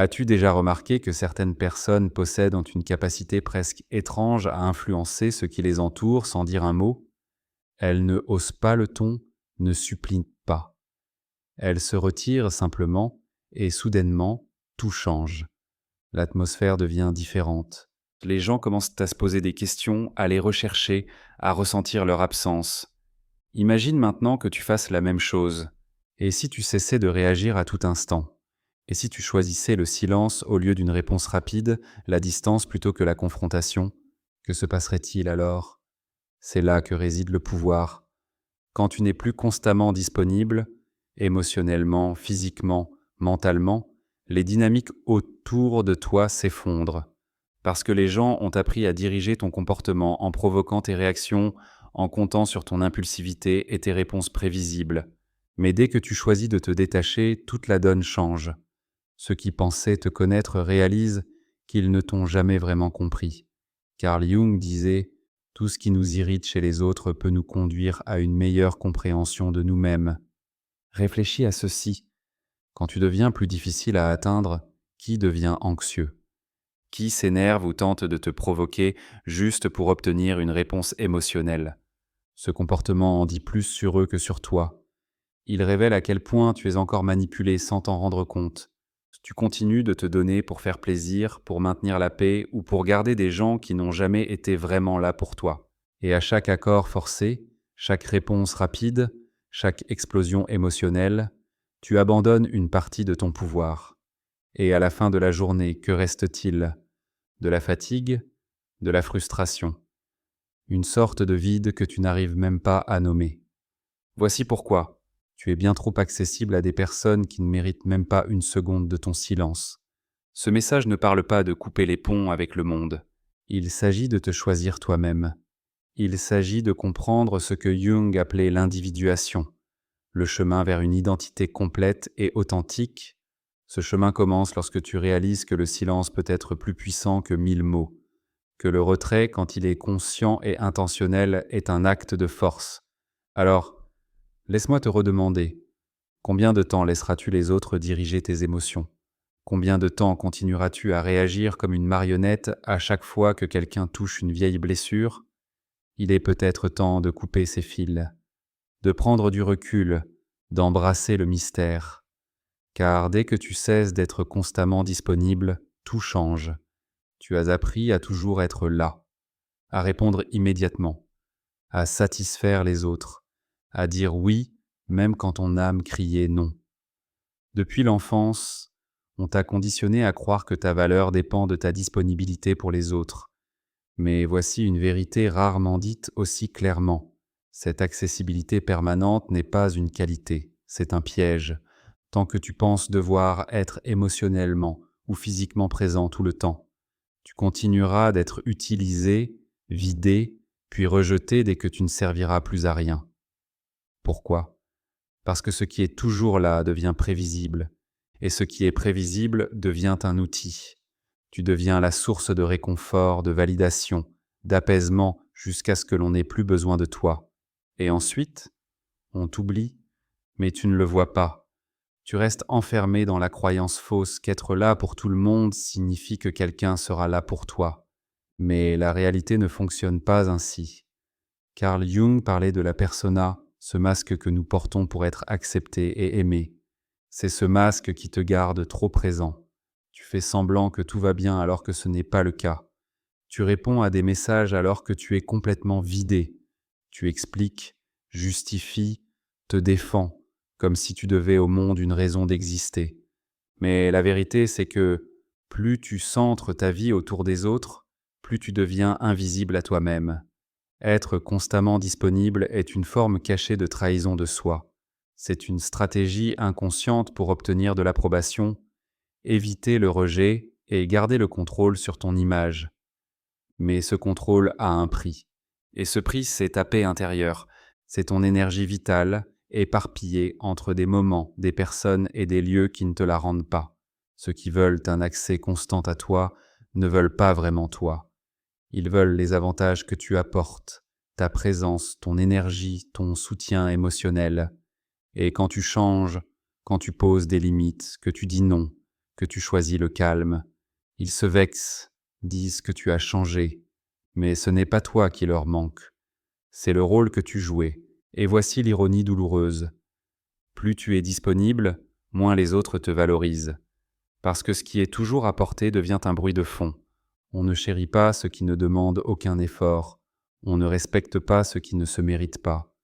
As-tu déjà remarqué que certaines personnes possèdent une capacité presque étrange à influencer ce qui les entoure sans dire un mot? Elles ne haussent pas le ton, ne supplient pas. Elles se retirent simplement et soudainement, tout change. L'atmosphère devient différente. Les gens commencent à se poser des questions, à les rechercher, à ressentir leur absence. Imagine maintenant que tu fasses la même chose. Et si tu cessais de réagir à tout instant? Et si tu choisissais le silence au lieu d'une réponse rapide, la distance plutôt que la confrontation? Que se passerait-il alors? C'est là que réside le pouvoir. Quand tu n'es plus constamment disponible, émotionnellement, physiquement, mentalement, les dynamiques autour de toi s'effondrent. Parce que les gens ont appris à diriger ton comportement en provoquant tes réactions, en comptant sur ton impulsivité et tes réponses prévisibles. Mais dès que tu choisis de te détacher, toute la donne change. Ceux qui pensaient te connaître réalisent qu'ils ne t'ont jamais vraiment compris. Carl Jung disait: tout ce qui nous irrite chez les autres peut nous conduire à une meilleure compréhension de nous-mêmes. Réfléchis à ceci. Quand tu deviens plus difficile à atteindre, qui devient anxieux? Qui s'énerve ou tente de te provoquer juste pour obtenir une réponse émotionnelle? Ce comportement en dit plus sur eux que sur toi. Il révèle à quel point tu es encore manipulé sans t'en rendre compte. Tu continues de te donner pour faire plaisir, pour maintenir la paix ou pour garder des gens qui n'ont jamais été vraiment là pour toi. Et à chaque accord forcé, chaque réponse rapide, chaque explosion émotionnelle, tu abandonnes une partie de ton pouvoir. Et à la fin de la journée, que reste-t-il? De la fatigue? De la frustration? Une sorte de vide que tu n'arrives même pas à nommer. Voici pourquoi. Tu es bien trop accessible à des personnes qui ne méritent même pas une seconde de ton silence. Ce message ne parle pas de couper les ponts avec le monde. Il s'agit de te choisir toi-même. Il s'agit de comprendre ce que Jung appelait l'individuation, le chemin vers une identité complète et authentique. Ce chemin commence lorsque tu réalises que le silence peut être plus puissant que 1000 mots, que le retrait, quand il est conscient et intentionnel, est un acte de force. Alors, laisse-moi te redemander, combien de temps laisseras-tu les autres diriger tes émotions? Combien de temps continueras-tu à réagir comme une marionnette à chaque fois que quelqu'un touche une vieille blessure? Il est peut-être temps de couper ces fils, de prendre du recul, d'embrasser le mystère. Car dès que tu cesses d'être constamment disponible, tout change. Tu as appris à toujours être là, à répondre immédiatement, à satisfaire les autres, à dire oui même quand ton âme criait non. Depuis l'enfance, on t'a conditionné à croire que ta valeur dépend de ta disponibilité pour les autres. Mais voici une vérité rarement dite aussi clairement. Cette accessibilité permanente n'est pas une qualité, c'est un piège. Tant que tu penses devoir être émotionnellement ou physiquement présent tout le temps, tu continueras d'être utilisé, vidé, puis rejeté dès que tu ne serviras plus à rien. Pourquoi? Parce que ce qui est toujours là devient prévisible, et ce qui est prévisible devient un outil. Tu deviens la source de réconfort, de validation, d'apaisement, jusqu'à ce que l'on n'ait plus besoin de toi. Et ensuite, on t'oublie, mais tu ne le vois pas. Tu restes enfermé dans la croyance fausse qu'être là pour tout le monde signifie que quelqu'un sera là pour toi. Mais la réalité ne fonctionne pas ainsi. Carl Jung parlait de la persona, ce masque que nous portons pour être acceptés et aimés. C'est ce masque qui te garde trop présent. Tu fais semblant que tout va bien alors que ce n'est pas le cas. Tu réponds à des messages alors que tu es complètement vidé. Tu expliques, justifies, te défends, comme si tu devais au monde une raison d'exister. Mais la vérité, c'est que plus tu centres ta vie autour des autres, plus tu deviens invisible à toi-même. Être constamment disponible est une forme cachée de trahison de soi. C'est une stratégie inconsciente pour obtenir de l'approbation, éviter le rejet et garder le contrôle sur ton image. Mais ce contrôle a un prix. Et ce prix, c'est ta paix intérieure. C'est ton énergie vitale, éparpillée entre des moments, des personnes et des lieux qui ne te la rendent pas. Ceux qui veulent un accès constant à toi ne veulent pas vraiment toi. Ils veulent les avantages que tu apportes, ta présence, ton énergie, ton soutien émotionnel. Et quand tu changes, quand tu poses des limites, que tu dis non, que tu choisis le calme. Ils se vexent, disent que tu as changé, mais ce n'est pas toi qui leur manque. C'est le rôle que tu jouais. Et voici l'ironie douloureuse. Plus tu es disponible, moins les autres te valorisent. Parce que ce qui est toujours apporté devient un bruit de fond. On ne chérit pas ce qui ne demande aucun effort. On ne respecte pas ce qui ne se mérite pas.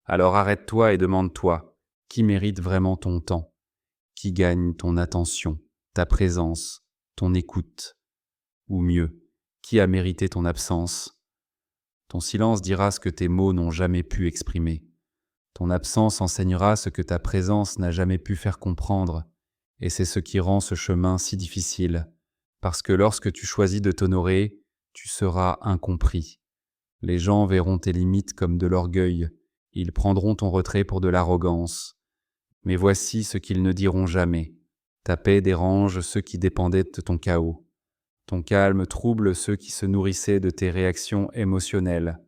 Alors arrête-toi et demande-toi, qui mérite vraiment ton temps? Qui gagne ton attention, ta présence, ton écoute? Ou mieux, qui a mérité ton absence? Ton silence dira ce que tes mots n'ont jamais pu exprimer. Ton absence enseignera ce que ta présence n'a jamais pu faire comprendre. Et c'est ce qui rend ce chemin si difficile, parce que lorsque tu choisis de t'honorer, tu seras incompris. Les gens verront tes limites comme de l'orgueil, ils prendront ton retrait pour de l'arrogance. Mais voici ce qu'ils ne diront jamais. Ta paix dérange ceux qui dépendaient de ton chaos. Ton calme trouble ceux qui se nourrissaient de tes réactions émotionnelles.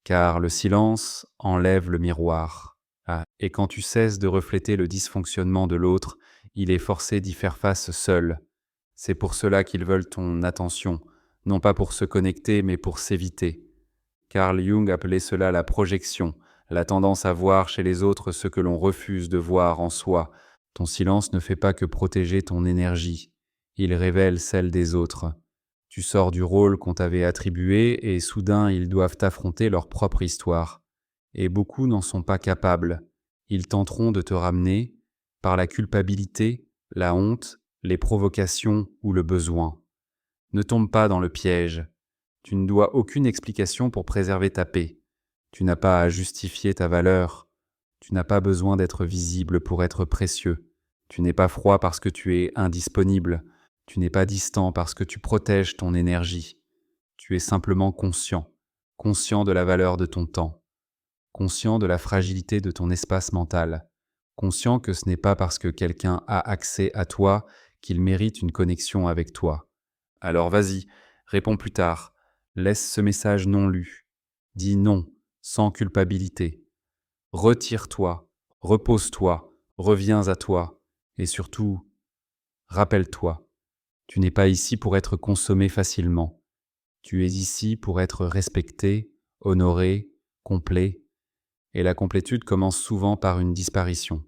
Car le silence enlève le miroir. Ah, et quand tu cesses de refléter le dysfonctionnement de l'autre, il est forcé d'y faire face seul. C'est pour cela qu'ils veulent ton attention, non pas pour se connecter, mais pour s'éviter. Carl Jung appelait cela la projection, la tendance à voir chez les autres ce que l'on refuse de voir en soi. Ton silence ne fait pas que protéger ton énergie, il révèle celle des autres. Tu sors du rôle qu'on t'avait attribué et soudain ils doivent affronter leur propre histoire. Et beaucoup n'en sont pas capables. Ils tenteront de te ramener par la culpabilité, la honte, les provocations ou le besoin. Ne tombe pas dans le piège. Tu ne dois aucune explication pour préserver ta paix. Tu n'as pas à justifier ta valeur. Tu n'as pas besoin d'être visible pour être précieux. Tu n'es pas froid parce que tu es indisponible. Tu n'es pas distant parce que tu protèges ton énergie. Tu es simplement conscient, conscient de la valeur de ton temps, conscient de la fragilité de ton espace mental, conscient que ce n'est pas parce que quelqu'un a accès à toi qu'il mérite une connexion avec toi. Alors vas-y, réponds plus tard, laisse ce message non lu, dis non, sans culpabilité. Retire-toi, repose-toi, reviens à toi, et surtout, rappelle-toi, tu n'es pas ici pour être consommé facilement. Tu es ici pour être respecté, honoré, complet, et la complétude commence souvent par une disparition.